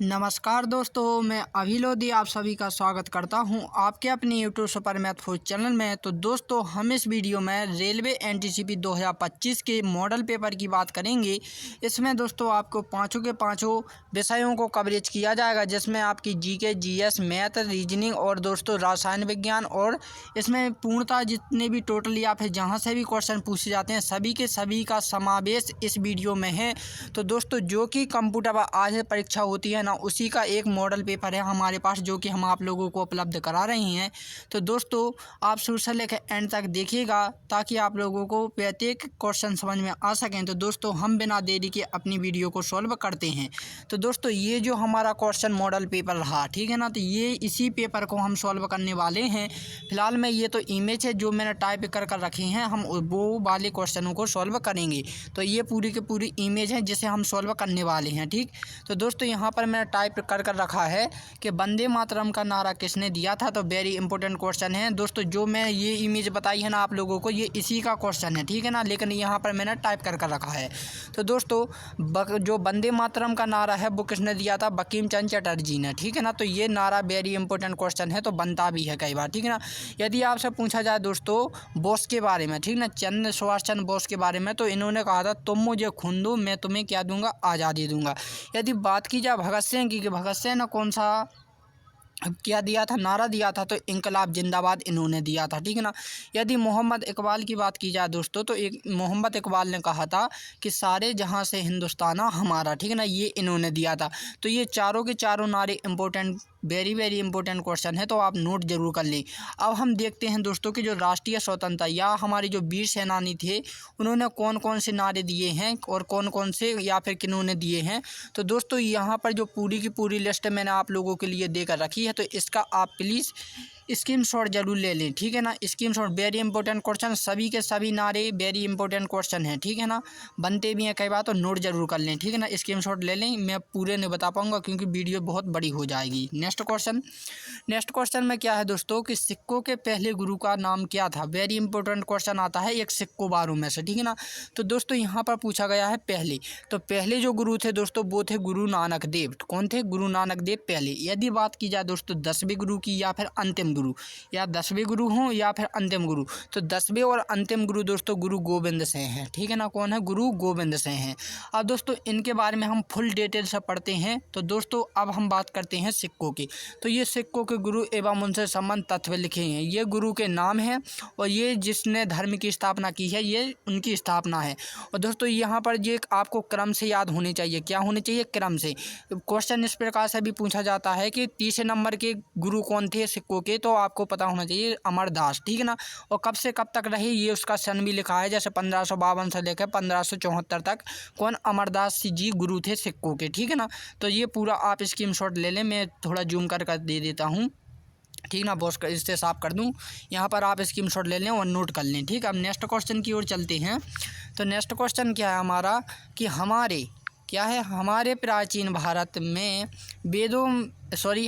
नमस्कार दोस्तों, मैं अभी लोधी आप सभी का स्वागत करता हूं आपके अपने YouTube super math food channel में। तो दोस्तों, हम इस वीडियो में रेलवे एनटीसीपी 2025 के मॉडल पेपर की बात करेंगे। इसमें दोस्तों आपको पाँचों के पाँचों विषयों को कवरेज किया जाएगा, जिसमें आपकी जीके, जीएस, मैथ, रीजनिंग और दोस्तों रसायन विज्ञान। और इसमें पूर्णतः जितने भी टोटल या फिर जहाँ से भी क्वेश्चन पूछे जाते हैं सभी के सभी का समावेश इस वीडियो में है। तो दोस्तों, जो कि कंप्यूटर पर आज परीक्षा होती है ना, उसी का एक मॉडल पेपर है हमारे पास, जो कि हम आप लोगों को उपलब्ध करा रहे हैं। तो दोस्तों, आप शुरू से लेकर एंड तक देखिएगा ताकि आप लोगों को प्रत्येक क्वेश्चन समझ में आ सकें। तो दोस्तों, हम बिना देरी के अपनी वीडियो को सॉल्व करते हैं। तो दोस्तों, ये जो हमारा क्वेश्चन मॉडल पेपर रहा, ठीक है ना, तो ये इसी पेपर को हम सॉल्व करने वाले हैं। फिलहाल में ये तो इमेज है जो मैंने टाइप कर रखे हैं, हम वो वाले क्वेश्चनों को सॉल्व करेंगे। तो ये पूरी की पूरी इमेज है जिसे हम सॉल्व करने वाले हैं। ठीक, तो दोस्तों यहाँ पर मैंने टाइप कर रखा है कि वंदे मातरम का नारा किसने दिया था। तो वेरी इंपॉर्टेंट क्वेश्चन है दोस्तों। जो मैं ये इमेज बताई है ना आप लोगों को, ये इसी का क्वेश्चन है, ठीक है ना, लेकिन यहाँ पर मैंने टाइप कर रखा है। तो दोस्तों, जो वंदे मातरम का नारा है वो किसने दिया था? बंकिम चंद्र चटर्जी ने, ठीक है ना। तो ये नारा वेरी इंपॉर्टेंट क्वेश्चन है, तो बनता भी है कई बार, ठीक है ना। यदि आपसे पूछा जाए दोस्तों बोस के बारे में, ठीक ना, सुभाष चंद्र बोस के बारे में, तो इन्होंने कहा था तुम मुझे खून दो मैं तुम्हें क्या दूंगा? आज़ादी दूंगा। यदि बात की जाए भगत सिंह की, भगत सिंह ने कौन सा क्या दिया था, नारा दिया था? तो इंकलाब जिंदाबाद इन्होंने दिया था, ठीक है ना। यदि मोहम्मद इकबाल की बात की जाए दोस्तों, तो एक मोहम्मद इकबाल ने कहा था कि सारे जहां से हिंदुस्तान हमारा, ठीक है ना, ये इन्होंने दिया था। तो ये चारों के चारों नारे important, very very important question है, तो आप नोट जरूर कर लें। अब हम देखते हैं दोस्तों कि जो राष्ट्रीय स्वतंत्रता या हमारे जो वीर सेनानी थे, उन्होंने कौन कौन से नारे दिए हैं और कौन कौन से या फिर किन्होंने दिए हैं। तो दोस्तों, यहाँ पर जो पूरी की पूरी लिस्ट मैंने आप लोगों के लिए देकर रखी है, तो इसका आप प्लीज़ स्क्रीनशॉट जरूर ले लें, ठीक है ना। स्क्रीनशॉट, वेरी इंपॉर्टेंट क्वेश्चन, सभी के सभी नारे वेरी इंपॉर्टेंट क्वेश्चन हैं, ठीक है ना। बनते भी हैं कई बार, तो नोट जरूर कर लें, ठीक है ना। स्क्रीनशॉट ले लें, मैं पूरे नहीं बता पाऊंगा क्योंकि वीडियो बहुत बड़ी हो जाएगी। नेक्स्ट क्वेश्चन में क्या है दोस्तों कि सिक्कों के पहले गुरु का नाम क्या था? वेरी इंपॉर्टेंट क्वेश्चन आता है एक सिक्को बारों में से, ठीक है ना। तो दोस्तों, यहाँ पर पूछा गया है पहले, तो पहले जो गुरु थे दोस्तों वो थे गुरु नानक देव। कौन थे? गुरु नानक देव पहले। यदि बात की जाए दोस्तों 10वें गुरु की या फिर अंतिम गुरु, या 10वें गुरु हों या फिर अंतिम गुरु, तो 10वें और अंतिम गुरु दोस्तों गुरु गोविंद सिंह हैं, ठीक है ना। कौन है? गुरु गोविंद सिंह हैं। अब दोस्तों, इनके बारे में हम फुल डिटेल से पढ़ते हैं। तो दोस्तों, अब हम बात करते हैं सिक्कों की। तो ये सिक्कों के गुरु एवं उनसे संबंध तत्व लिखे हैं, ये गुरु के नाम हैं, और ये जिसने धर्म की स्थापना की है ये उनकी स्थापना है। और दोस्तों, यहाँ पर ये आपको क्रम से याद होनी चाहिए। क्या होनी चाहिए? क्रम से। क्वेश्चन इस प्रकार से भी पूछा जाता है कि तीसरे नंबर के गुरु कौन थे सिक्कों के? तो आपको पता होना चाहिए अमरदास, ठीक है ना। और कब से कब तक रहे ये उसका सन भी लिखा है, जैसे 1552 से लेकर 1574 तक कौन? अमरदास जी गुरु थे सिक्कों के, ठीक है ना। तो ये पूरा आप स्क्रीनशॉट ले लें, मैं थोड़ा जूम कर दे देता हूँ, ठीक ना, बॉस इससे साफ कर दूं। यहाँ पर आप स्क्रीनशॉट ले लें और नोट कर लें, ठीक है। अब नेक्स्ट क्वेश्चन की ओर चलते हैं। तो नेक्स्ट क्वेश्चन क्या है हमारा कि हमारे प्राचीन भारत में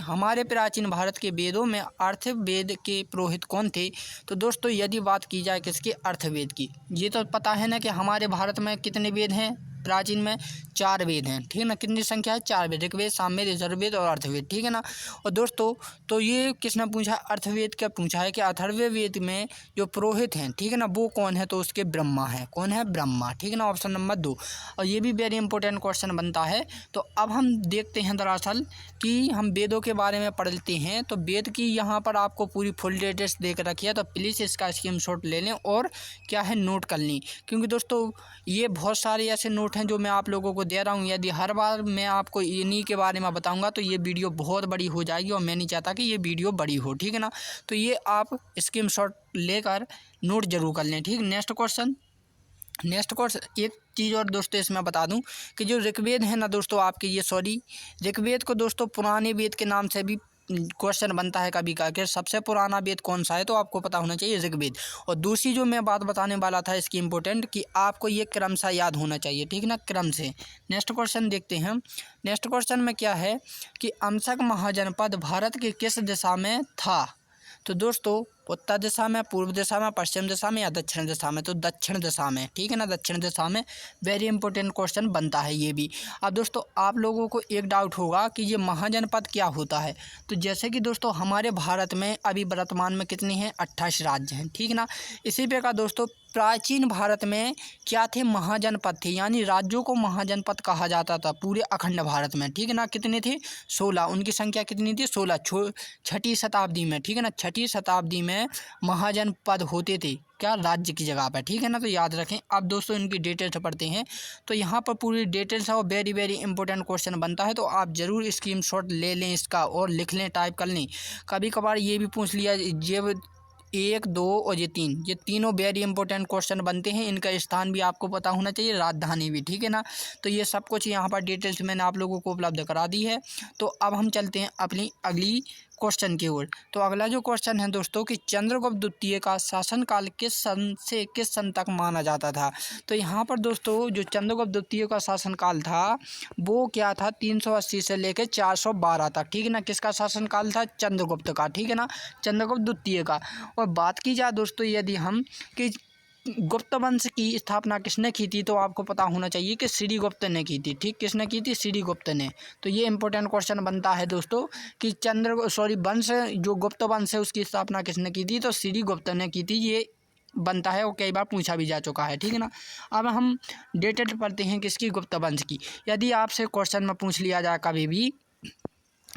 हमारे प्राचीन भारत के वेदों में अर्थवेद के पुरोहित कौन थे? तो दोस्तों, यदि बात की जाए किसके? अर्थवेद की। ये तो पता है ना कि हमारे भारत में कितने वेद हैं? प्राचीन में 4 वेद हैं, ठीक है ना। कितनी संख्या है? 4 वेद, ऋग्वेद, सामवेद, यजुर्वेद और अर्थवेद, ठीक है ना। और दोस्तों, तो ये किसने पूछा? अर्थवेद का पूछा है कि अथर्ववेद में जो पुरोहित हैं, ठीक है ना, वो कौन है? तो उसके ब्रह्मा है। कौन है? ब्रह्मा, ठीक है ना। Option number 2। और ये भी वेरी इंपॉर्टेंट क्वेश्चन बनता है। तो अब हम देखते हैं दरअसल कि हम वेदों के बारे में पढ़ लेते हैं। तो वेद की यहाँ पर आपको पूरी फुल डिटेल्स दे कर रखी है, तो प्लीज़ इसका स्क्रीनशॉट ले लें और क्या है नोट कर लें, क्योंकि दोस्तों ये बहुत सारे ऐसे नोट हैं जो मैं आप लोगों को दे रहा हूँ। यदि हर बार मैं आपको इन्हीं के बारे में बताऊँगा तो ये वीडियो बहुत बड़ी हो जाएगी, और मैं नहीं चाहता कि ये वीडियो बड़ी हो, ठीक है ना। तो ये आप स्क्रीनशॉट लेकर नोट जरूर कर लें, ठीक। नेक्स्ट क्वेश्चन, एक चीज़ और दोस्तों इसमें बता दूं कि जो ऋग्वेद है ना दोस्तों आपके, ऋग्वेद को दोस्तों पुराने वेद के नाम से भी क्वेश्चन बनता है कभी का, कि सबसे पुराना वेद कौन सा है? तो आपको पता होना चाहिए ऋग्वेद। और दूसरी जो मैं बात बताने वाला था इसकी इम्पोर्टेंट, कि आपको ये क्रम सा याद होना चाहिए, ठीक ना, क्रम से। नेक्स्ट क्वेश्चन देखते हैं। नेक्स्ट क्वेश्चन में क्या है कि अमसक महाजनपद भारत के किस दिशा में था? तो दोस्तों, उत्तर दिशा में, पूर्व दिशा में, पश्चिम दिशा में या दक्षिण दिशा में? तो दक्षिण दिशा में, ठीक है ना, दक्षिण दिशा में। वेरी इंपॉर्टेंट क्वेश्चन बनता है ये भी। अब दोस्तों आप लोगों को एक डाउट होगा कि ये महाजनपद क्या होता है। तो जैसे कि दोस्तों हमारे भारत में अभी वर्तमान में कितने हैं, 28 राज्य हैं, ठीक ना। इसी प्रकार दोस्तों प्राचीन भारत में क्या थे, महाजनपद थे, यानी राज्यों को महाजनपद कहा जाता था पूरे अखंड भारत में, ठीक है ना। कितने थे, 16, उनकी संख्या कितनी थी, 16। छठी शताब्दी में, ठीक है ना, छठी शताब्दी में महाजनपद होते थे, क्या, राज्य की जगह पर, ठीक है ना। तो याद रखें। अब दोस्तों इनकी डिटेल्स पढ़ते हैं। तो यहाँ पर पूरी डिटेल्स है और वेरी वेरी इंपॉर्टेंट क्वेश्चन बनता है, तो आप ज़रूर स्क्रीनशॉट ले लें इसका और लिख लें, टाइप कर लें। कभी कभार ये भी पूछ लिया, ये 1, 2 और ये 3, ये तीनों वेरी इंपॉर्टेंट क्वेश्चन बनते हैं। इनका स्थान भी आपको पता होना चाहिए, राजधानी भी, ठीक है ना। तो ये सब कुछ यहाँ पर डिटेल्स मैंने आप लोगों को उपलब्ध करा दी है। तो अब हम चलते हैं अपनी अगली क्वेश्चन की ओर। तो अगला जो क्वेश्चन है दोस्तों कि चंद्रगुप्त द्वितीय का शासनकाल किस सन से किस सन तक माना जाता था। तो यहाँ पर दोस्तों जो चंद्रगुप्त द्वितीय का शासनकाल था वो क्या था, 380 से लेकर 412 तक, ठीक है ना। किसका शासनकाल था, चंद्रगुप्त का, ठीक है ना, चंद्रगुप्त द्वितीय का। और बात की जाए दोस्तों यदि हम कि गुप्त वंश की स्थापना किसने की थी, तो आपको पता होना चाहिए कि श्रीगुप्त ने की थी, ठीक, किसने की थी, श्रीगुप्त ने। तो ये इंपॉर्टेंट क्वेश्चन बनता है दोस्तों कि वंश जो गुप्त वंश है उसकी स्थापना किसने की थी, तो श्रीगुप्त ने की थी, ये बनता है और कई बार पूछा भी जा चुका है, ठीक है ना। अब हम डिटेल पढ़ते हैं किसकी, गुप्त वंश की। यदि आपसे क्वेश्चन में पूछ लिया जाए कभी भी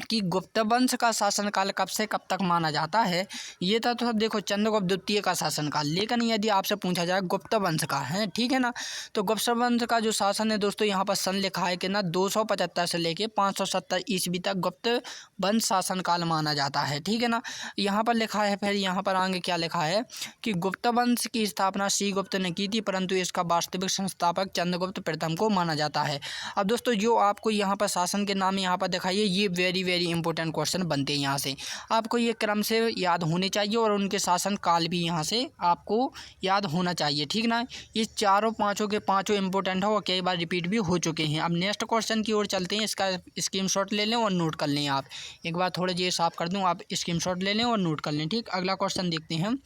कि गुप्त वंश का शासनकाल कब से कब तक माना जाता है, ये था तो देखो चंद्रगुप्त द्वितीय का शासनकाल। लेकिन यदि आपसे पूछा जाए गुप्त वंश का है, ठीक है ना, तो गुप्त वंश का जो शासन है दोस्तों यहाँ पर सन लिखा है कि ना 275 से लेके 570 ईस्वी तक गुप्त वंश शासनकाल माना जाता है, ठीक है ना। यहाँ पर लिखा है, फिर यहाँ पर आगे क्या लिखा है कि गुप्त वंश की स्थापना श्रीगुप्त ने की थी, परंतु इसका वास्तविक संस्थापक चंद्रगुप्त प्रथम को माना जाता है। अब दोस्तों जो आपको यहाँ पर शासन के नाम यहाँ पर दिखाइए, ये वेरी वेरी इंपॉर्टेंट क्वेश्चन बनते हैं। यहाँ से आपको ये क्रम से याद होने चाहिए और उनके शासन काल भी यहाँ से आपको याद होना चाहिए, ठीक ना। ये चारों पांचों के पांचों इंपॉर्टेंट है और कई बार रिपीट भी हो चुके हैं। अब नेक्स्ट क्वेश्चन की ओर चलते हैं, इसका स्क्रीनशॉट ले लें और नोट कर लें। आप एक बार थोड़ा ये साफ कर दूँ, आप स्क्रीनशॉट ले लें और नोट कर लें, ठीक। अगला क्वेश्चन देखते हैं।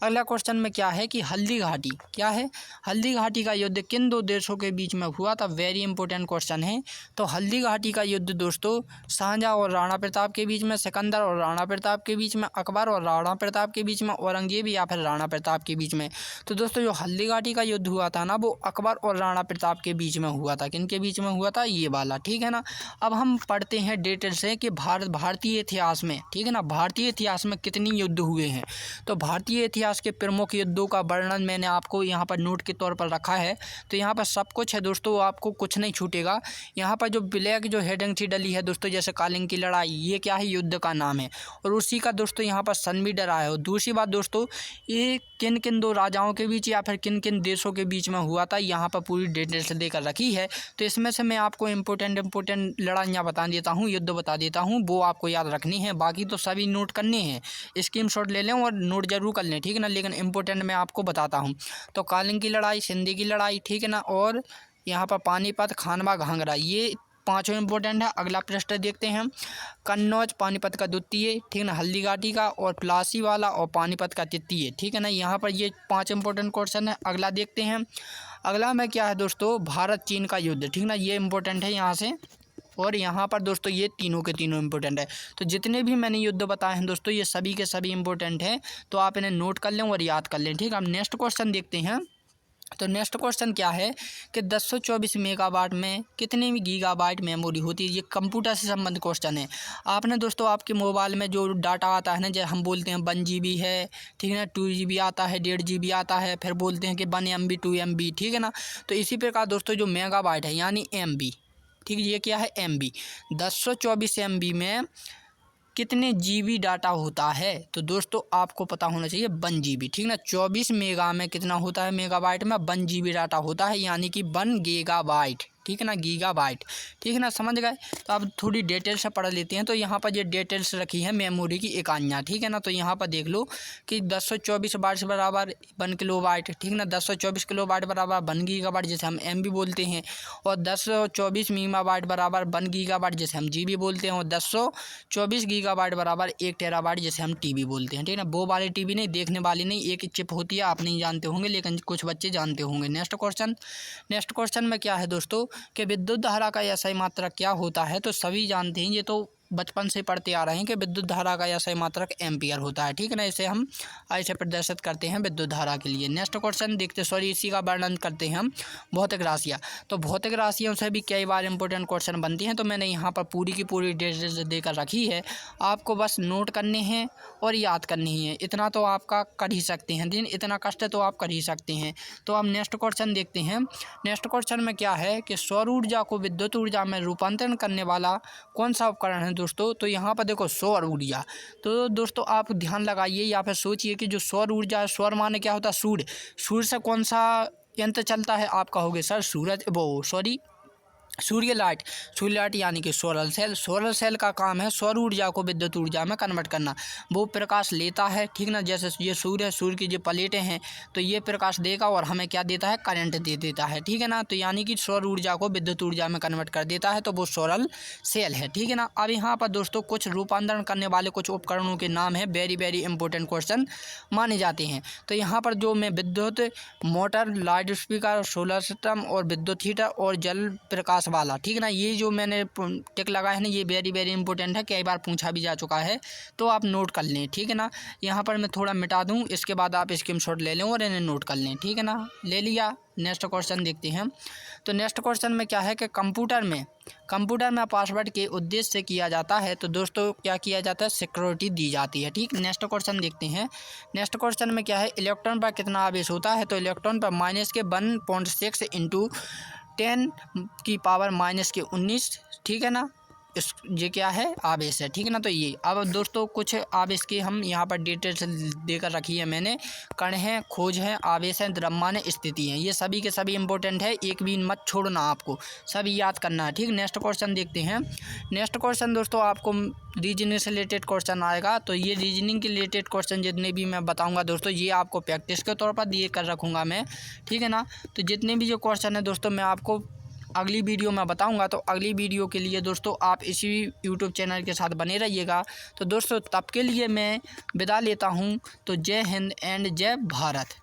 अगला क्वेश्चन में क्या है कि हल्दी घाटी क्या है, हल्दी घाटी का युद्ध किन दो देशों के बीच में हुआ था, वेरी इंपॉर्टेंट क्वेश्चन है। तो हल्दी घाटी का युद्ध दोस्तों शाहजहां और राणा प्रताप के बीच में, सिकंदर और राणा प्रताप के बीच में, अकबर और राणा प्रताप के बीच में, औरंगजेब या फिर राणा प्रताप के बीच में। तो दोस्तों जो हल्दी घाटी का युद्ध हुआ था ना वो अकबर और राणा प्रताप के बीच में हुआ था। किन के बीच में हुआ था, ये वाला, ठीक है ना। अब हम पढ़ते हैं डिटेल से कि भारतीय इतिहास में, ठीक है ना, भारतीय इतिहास में कितनी युद्ध हुए हैं। तो भारतीय इतिहास के प्रमुख युद्धों का वर्णन मैंने आपको यहाँ पर नोट के तौर पर रखा है। तो यहाँ पर सब कुछ है दोस्तों, आपको कुछ नहीं छूटेगा। यहाँ पर जो ब्लैक जो हेडिंग थी डली है दोस्तों, जैसे कालिंग की लड़ाई, ये क्या है, युद्ध का नाम है और उसी का दोस्तों यहाँ पर सन भी डरा है। और दूसरी बात दोस्तों, ये किन किन दो राजाओं के बीच या फिर किन किन देशों के बीच में हुआ था, यहाँ पर पूरी डिटेल्स देकर रखी है। तो इसमें से मैं आपको इंपॉर्टेंट लड़ाइयाँ बता देता हूँ, युद्ध बता देता हूँ, वो आपको याद रखनी है। बाकी तो सभी नोट करने हैं, स्क्रीनशॉट ले लें और नोट जरूर कर लें, ठीक है ना। लेकिन इंपॉर्टेंट मैं आपको बताता हूँ। तो कालिंग की लड़ाई, सिंधी की लड़ाई, ठीक है ना, और यहाँ पर पानीपत, खानवा, घाघरा, ये पांचों इंपॉर्टेंट है। अगला प्रश्न देखते हैं हम, कन्नौज पानीपत का द्वितीय, ठीक है ना, हल्दी घाटी का, और प्लासी वाला और पानीपत का तृतीय, ठीक है ना। यहाँ पर ये 5 इंपॉर्टेंट क्वेश्चन है। अगला देखते हैं, अगला में क्या है दोस्तों, भारत चीन का युद्ध, ठीक ना, ये इंपॉर्टेंट है यहाँ से। और यहाँ पर दोस्तों ये तीनों के तीनों इंपॉर्टेंट है। तो जितने भी मैंने युद्ध बताए हैं दोस्तों, ये सभी के सभी इंपॉर्टेंट हैं। तो आप इन्हें नोट कर लें और याद कर लें, ठीक है। अब नेक्स्ट क्वेश्चन देखते हैं। तो नेक्स्ट क्वेश्चन क्या है कि 1024 मेगावाट में कितने गीगाबाइट मेमोरी होती है। ये कंप्यूटर से संबंधित क्वेश्चन है। आपने दोस्तों आपके मोबाइल में जो डाटा आता है ना, जैसे हम बोलते हैं 1 GB है, ठीक है ना, 2 GB आता है, 1.5 GB आता है, फिर बोलते हैं कि 1 MB 2 MB, ठीक है ना। तो इसी प्रकार दोस्तों जो मेगाबाइट है यानी MB, ठीक है, ये क्या है, MB। 1024 MB में कितने GB डाटा होता है, तो दोस्तों आपको पता होना चाहिए 1 GB, ठीक ना। 24 मेगा में कितना होता है, मेगाबाइट में 1 GB डाटा होता है, यानी कि 1 गीगाबाइट, ठीक है ना, गीगाबाइट, ठीक है ना, समझ गए। तो अब थोड़ी डिटेल से पढ़ लेते हैं। तो यहाँ पर ये डिटेल्स रखी है मेमोरी की इकाइयाँ, ठीक है ना। तो यहाँ पर देख लो कि 1024 बाइट्स बराबर 1 किलोबाइट, ठीक ना, 1024 किलोबाइट बराबर 1 गीगाबाइट जिसे हम MB बोलते हैं, और 1024 मेगाबाइट बराबर 1 गीगाबाइट जिसे हम GB बोलते हैं, और 1024 गीगाबाइट बराबर 1 टेराबाइट जिसे हम TB बोलते हैं, ठीक है ना। वो वाली TB नहीं, देखने वाली नहीं, एक चिप होती है, आप नहीं जानते होंगे लेकिन कुछ बच्चे जानते होंगे। नेक्स्ट क्वेश्चन में क्या है दोस्तों कि विद्युत धारा का SI मात्रक क्या होता है। तो सभी जानते हैं, ये तो बचपन से पढ़ते आ रहे हैं कि विद्युत धारा का SI मात्रक एम्पियर होता है, ठीक है ना। इसे हम ऐसे प्रदर्शित करते हैं विद्युत धारा के लिए। नेक्स्ट क्वेश्चन देखते, इसी का वर्णन करते हैं हम भौतिक राशियाँ। तो भौतिक राशियों से भी कई बार इंपॉर्टेंट क्वेश्चन बनती हैं, तो मैंने यहाँ पर पूरी की पूरी डिटेल्स देकर रखी है, आपको बस नोट करने हैं और याद करनी है। इतना तो आपका कर ही सकते हैं, दिन इतना कष्ट तो आप कर ही सकते हैं। तो अब नेक्स्ट क्वेश्चन देखते हैं। नेक्स्ट क्वेश्चन में क्या है कि सौर ऊर्जा को विद्युत ऊर्जा में रूपांतरण करने वाला कौन सा उपकरण है दोस्तों। तो यहाँ पर देखो सौर ऊर्जा। तो दोस्तों आप ध्यान लगाइए या फिर सोचिए कि जो सौर ऊर्जा है, सौर माने क्या होता है, सूर्य से कौन सा यंत्र चलता है। आप कहोगे सर सूर्य लाइट यानी कि सोलर सेल का काम है सौर ऊर्जा को विद्युत ऊर्जा में कन्वर्ट करना। वो प्रकाश लेता है, ठीक ना, जैसे ये सूर्य की जो प्लेटें हैं तो ये प्रकाश देगा और हमें क्या देता है, करंट दे देता है, ठीक है ना। तो यानी कि सौर ऊर्जा को विद्युत ऊर्जा में कन्वर्ट कर देता है, तो वो सोलर सेल है, ठीक है ना। अब यहाँ पर दोस्तों कुछ रूपांतरण करने वाले कुछ उपकरणों के नाम है, वेरी इंपॉर्टेंट क्वेश्चन माने जाते हैं। तो यहाँ पर जो मैं विद्युत motor, loud speaker, solar system और विद्युत हीटर और जल प्रकाश वाला, ठीक है ना, ये जो मैंने टिक लगाए हैं ना, ये वेरी इंपॉर्टेंट है, कई बार पूछा भी जा चुका है, तो आप नोट कर लें, ठीक है ना। यहाँ पर मैं थोड़ा मिटा दूँ, इसके बाद आप स्क्रीनशॉट ले लें और इन्हें नोट कर लें, ठीक है ना। ले लिया। नेक्स्ट क्वेश्चन देखते हैं। तो नेक्स्ट क्वेश्चन में क्या है कि कंप्यूटर में पासवर्ड के उद्देश्य से किया जाता है। तो दोस्तों क्या किया जाता है, सिक्योरिटी दी जाती है, ठीक। नेक्स्ट क्वेश्चन देखते हैं। नेक्स्ट क्वेश्चन में क्या है, इलेक्ट्रॉन पर कितना आवेश होता है। तो इलेक्ट्रॉन पर -1.6 × 10⁻⁻19, ठीक है ना। ये क्या है, आवेश है, ठीक है ना। तो ये अब दोस्तों कुछ आवेश की हम यहाँ पर डिटेल्स देकर रखी है मैंने। कण है, खोज है, आवेश है, द्रव्यमान है, स्थिति है, ये सभी के सभी इंपॉर्टेंट है, एक भी मत छोड़ना, आपको सभी याद करना है, ठीक। नेक्स्ट क्वेश्चन देखते हैं। नेक्स्ट क्वेश्चन दोस्तों आपको रीजनिंग से रिलेटेड क्वेश्चन आएगा। तो ये रीजनिंग के रिलेटेड क्वेश्चन जितने भी मैं बताऊँगा दोस्तों, ये आपको प्रैक्टिस के तौर पर दिए कर रखूँगा मैं, ठीक है ना। तो जितने भी जो क्वेश्चन है दोस्तों मैं आपको अगली वीडियो में बताऊंगा। तो अगली वीडियो के लिए दोस्तों आप इसी यूट्यूब चैनल के साथ बने रहिएगा। तो दोस्तों तब के लिए मैं विदा लेता हूं। तो जय हिंद एंड जय भारत।